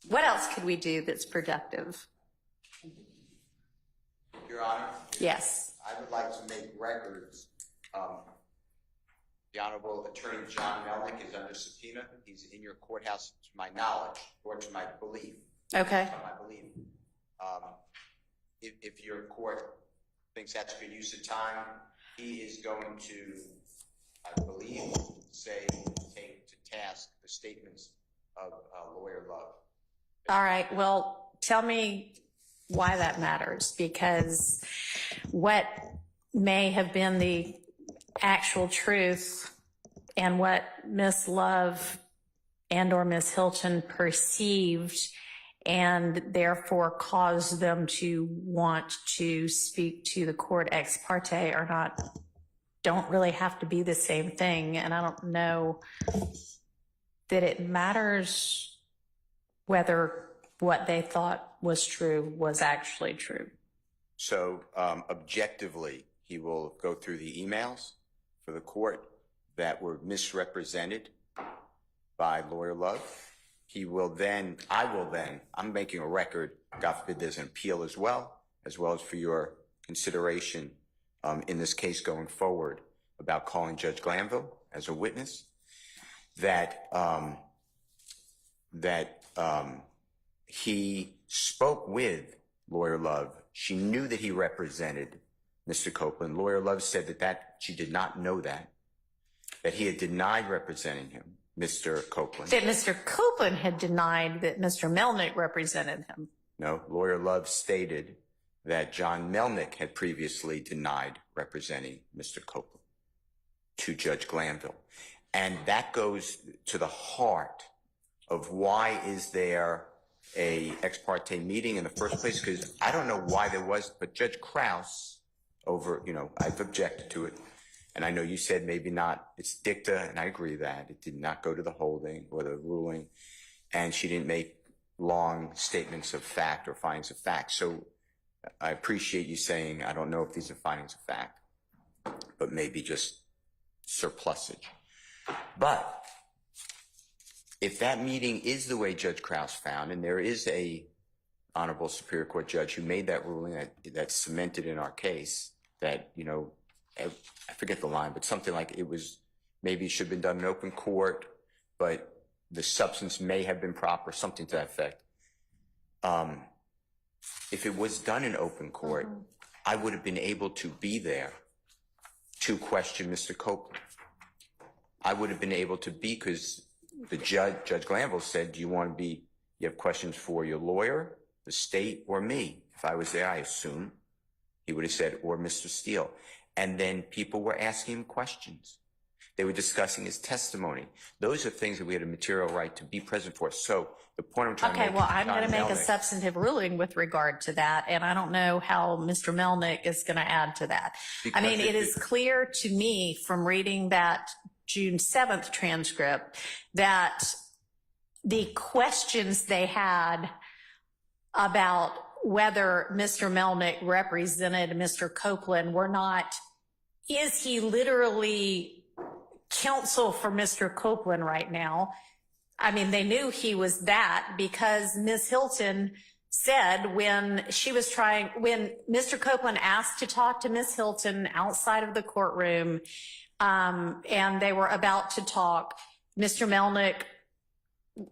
What else could we do that's productive? Your Honor? Yes. I would like to make records. The Honorable Attorney John Melnick is under subpoena. He's in your courthouse, to my knowledge, or to my belief. Okay. To my belief. If your court thinks that's good use of time, he is going to, I believe, take to task the statements of Lawyer Love. All right. Well, tell me why that matters, because what may have been the actual truth and what Ms. Love and or Ms. Hilton perceived and therefore caused them to want to speak to the court ex parte don't really have to be the same thing. And I don't know that it matters whether what they thought was true was actually true. So objectively, he will go through the emails for the court that were misrepresented by Lawyer Love. He will then, I'm making a record, God forbid there's an appeal as well as for your consideration in this case going forward about calling Judge Glanville as a witness, that he spoke with Lawyer Love. She knew that he represented Mr. Copeland. Lawyer Love said that she did not know that he had denied representing him, Mr. Copeland. That Mr. Copeland had denied that Mr. Melnick represented him. No, Lawyer Love stated that John Melnick had previously denied representing Mr. Copeland to Judge Glanville. And that goes to the heart of why is there a ex parte meeting in the first place, because I don't know why there was, but Judge Krause I've objected to it. And I know you said maybe not, it's dicta, and I agree that it did not go to the holding or the ruling, and she didn't make long statements of fact or findings of fact. So I appreciate you saying, I don't know if these are findings of fact, but maybe just surplusage. But if that meeting is the way Judge Krause found, and there is a Honorable Superior Court judge who made that ruling that's cemented in our case, that, I forget the line, but something like maybe it should have been done in open court, but the substance may have been proper, something to that effect. If it was done in open court, I would have been able to be there to question Mr. Copeland. I would have been able to be, because the Judge Glanville said, do you want to you have questions for your lawyer, the state, or me? If I was there, I assume he would have said, or Mr. Steele. And then people were asking him questions. They were discussing his testimony. Those are things that we had a material right to be present for. So the point I'm trying to make. Okay, well, I'm going to make a substantive ruling with regard to that, and I don't know how Mr. Melnick is going to add to that. I mean, it is clear to me from reading that June 7th transcript that the questions they had about whether Mr. Melnick represented Mr. Copeland were not, is he literally counsel for Mr. Copeland right now? I mean, they knew he was that because Ms. Hilton said when Mr. Copeland asked to talk to Ms. Hilton outside of the courtroom, and they were about to talk, Mr. Melnick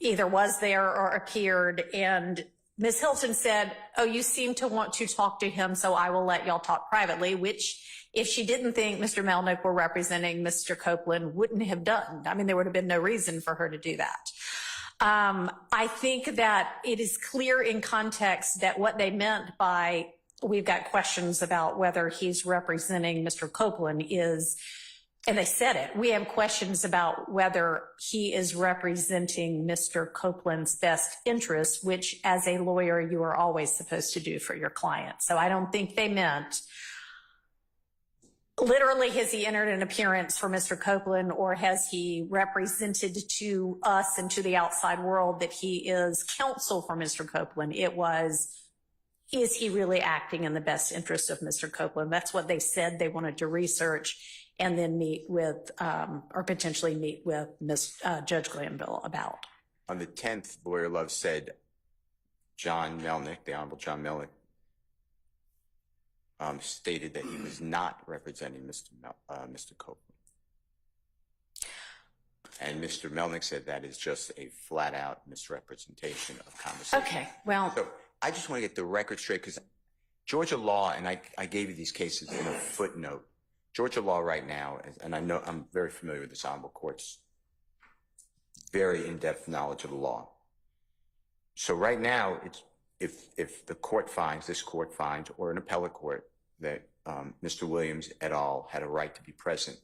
either was there or appeared, and Ms. Hilton said, oh, you seem to want to talk to him, so I will let y'all talk privately, which if she didn't think Mr. Melnick were representing Mr. Copeland, wouldn't have done. I mean, there would have been no reason for her to do that. I think that it is clear in context that what they meant by we've got questions about whether he's representing Mr. Copeland is, and they said it, we have questions about whether he is representing Mr. Copeland's best interest, which as a lawyer, you are always supposed to do for your client. So I don't think they meant literally, has he entered an appearance for Mr. Copeland, or has he represented to us and to the outside world that he is counsel for Mr. Copeland? It was, is he really acting in the best interest of Mr. Copeland? That's what they said they wanted to research and then meet with, or potentially meet with Judge Glanville about. On the 10th, Lawyer Love said, John Melnick, the Honorable John Melnick, stated that he was not representing Mr. Copeland. And Mr. Melnick said that is just a flat-out misrepresentation of conversation. Okay, well. So I just want to get the record straight, because Georgia law, and I gave you these cases in a footnote. Georgia law right now, and I know I'm very familiar with this Honorable Court's very in-depth knowledge of the law. So right now, it's if the court finds, this court finds, or an appellate court, that Mr. Williams et al. Had a right to be present,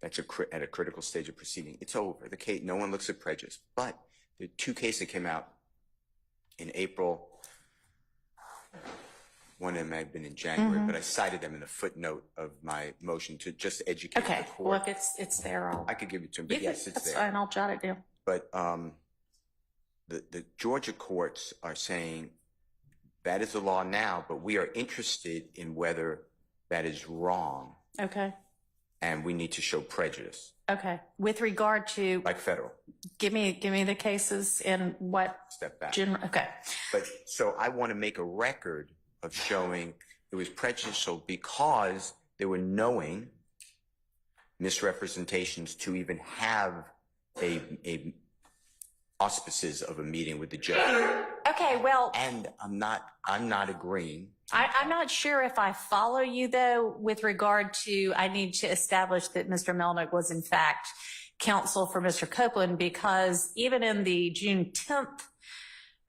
that's at a critical stage of proceeding, it's over. The case, no one looks at prejudice. But the two cases that came out in April, one of them may have been in January, but I cited them in a footnote of my motion to just educate the court. Well, if it's there, I could give it to him, but yes, it's there. That's fine, I'll jot it down. But the Georgia courts are saying that is the law now, but we are interested in whether that is wrong. Okay. And we need to show prejudice. Okay. With regard to, like federal. Give me the cases in what? Step back. Okay. But so I want to make a record of showing it was prejudicial because there were knowing misrepresentations to even have a auspices of a meeting with the judge. Okay, well. And I'm not agreeing. I'm not sure if I follow you, though, with regard to I need to establish that Mr. Melnick was, in fact, counsel for Mr. Copeland, because even in the June 10th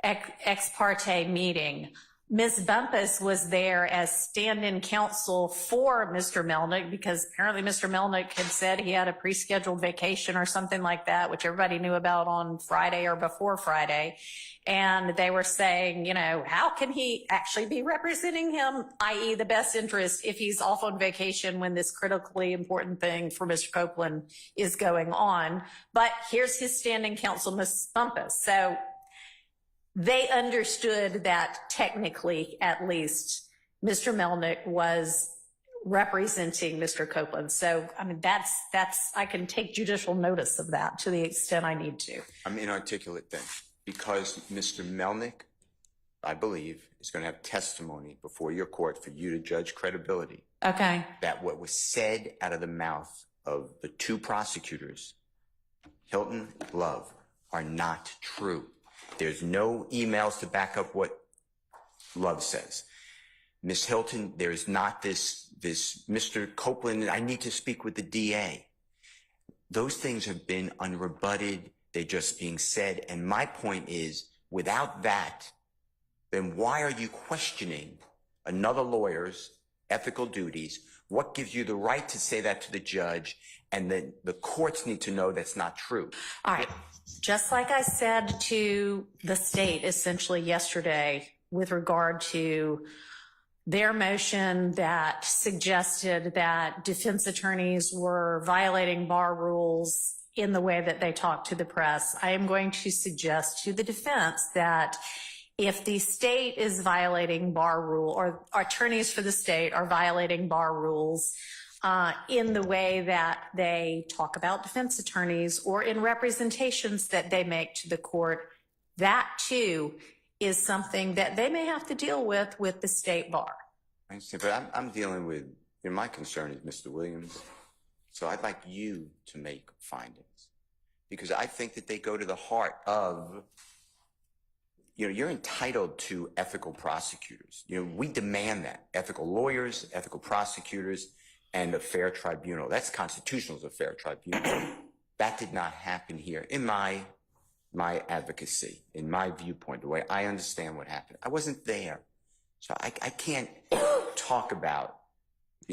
ex-parte meeting, Ms. Bumpus was there as stand-in counsel for Mr. Melnick, because apparently Mr. Melnick had said he had a pre-scheduled vacation or something like that, which everybody knew about on Friday or before Friday. And they were saying, you know, how can he actually be representing him, i.e. the best interest, if he's off on vacation when this critically important thing for Mr. Copeland is going on. But here's his standing counsel, Ms. Bumpus. So they understood that technically, at least, Mr. Melnick was representing Mr. Copeland. So, I mean, that's I can take judicial notice of that to the extent I need to. I'm inarticulate then, because Mr. Melnick, I believe, is going to have testimony before your court for you to judge credibility. Okay. That what was said out of the mouth of the two prosecutors, Hilton, Love, are not true. There's no emails to back up what Love says. Ms. Hilton, there is not this Mr. Copeland, I need to speak with the DA. Those things have been unrebutted. They're just being said. And my point is, without that, then why are you questioning another lawyer's ethical duties? What gives you the right to say that to the judge? And then the courts need to know that's not true. All right. Just like I said to the state essentially yesterday with regard to their motion that suggested that defense attorneys were violating bar rules in the way that they talk to the press, I am going to suggest to the defense that if the state is violating bar rule, or attorneys for the state are violating bar rules in the way that they talk about defense attorneys or in representations that they make to the court, that too is something that they may have to deal with the state bar. I see, but I'm dealing with, my concern is Mr. Williams. So I'd like you to make findings, because I think that they go to the heart of, you're entitled to ethical prosecutors. We demand that. Ethical lawyers, ethical prosecutors, and a fair tribunal. That's constitutional, as a fair tribunal. That did not happen here in my advocacy, in my viewpoint, the way I understand what happened. I wasn't there. So I can't talk about,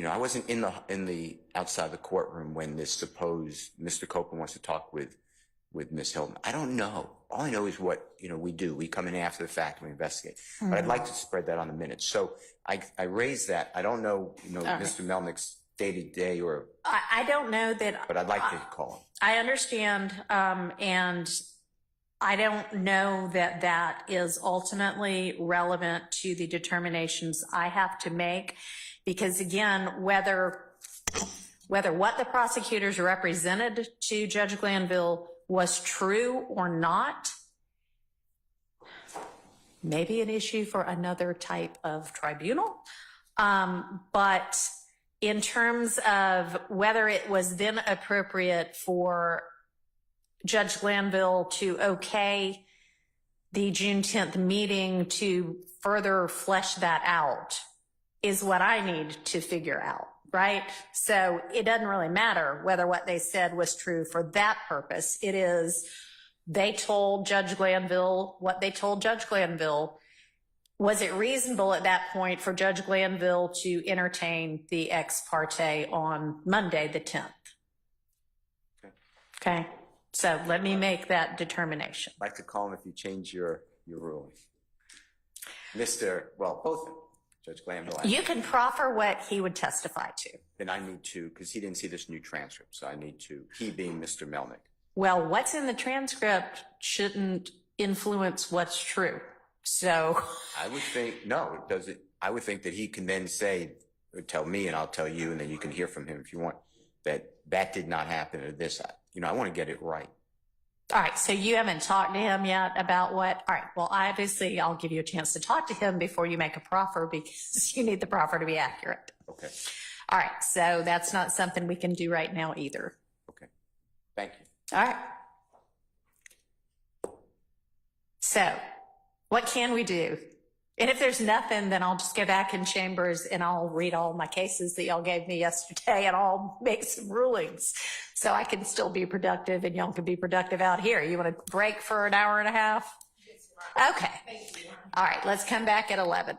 I wasn't in the outside the courtroom when this supposed Mr. Copeland wants to talk with Ms. Hilton. I don't know. All I know is what, we do. We come in after the fact, we investigate. But I'd like to spread that on the minutes. So I raised that. I don't know, Mr. Melnick's day-to-day or... I don't know that... But I'd like to call him. I understand, and I don't know that that is ultimately relevant to the determinations I have to make, because again, whether what the prosecutors represented to Judge Glanville was true or not, maybe an issue for another type of tribunal. But in terms of whether it was then appropriate for Judge Glanville to okay the June 10th meeting to further flesh that out is what I need to figure out, right? So it doesn't really matter whether what they said was true for that purpose. It is, they told Judge Glanville what they told Judge Glanville. Was it reasonable at that point for Judge Glanville to entertain the ex parte on Monday, the 10th? Okay. So let me make that determination. I'd like to call him if you change your ruling. Both of them, Judge Glanville. You can proffer what he would testify to. Then I need to, because he didn't see this new transcript, so I need to, he being Mr. Melnick. Well, what's in the transcript shouldn't influence what's true. So I would think, no, it doesn't. I would think that he can then say, or tell me and I'll tell you, and then you can hear from him if you want, that did not happen or this. I want to get it right. All right. So you haven't talked to him yet about what? All right. Well, obviously I'll give you a chance to talk to him before you make a proffer because you need the proffer to be accurate. Okay. All right. So that's not something we can do right now either. Okay. Thank you. All right. So what can we do? And if there's nothing, then I'll just go back in chambers and I'll read all my cases that y'all gave me yesterday and I'll make some rulings so I can still be productive and y'all can be productive out here. You want to break for an hour and a half? Okay. All right. Let's come back at 11.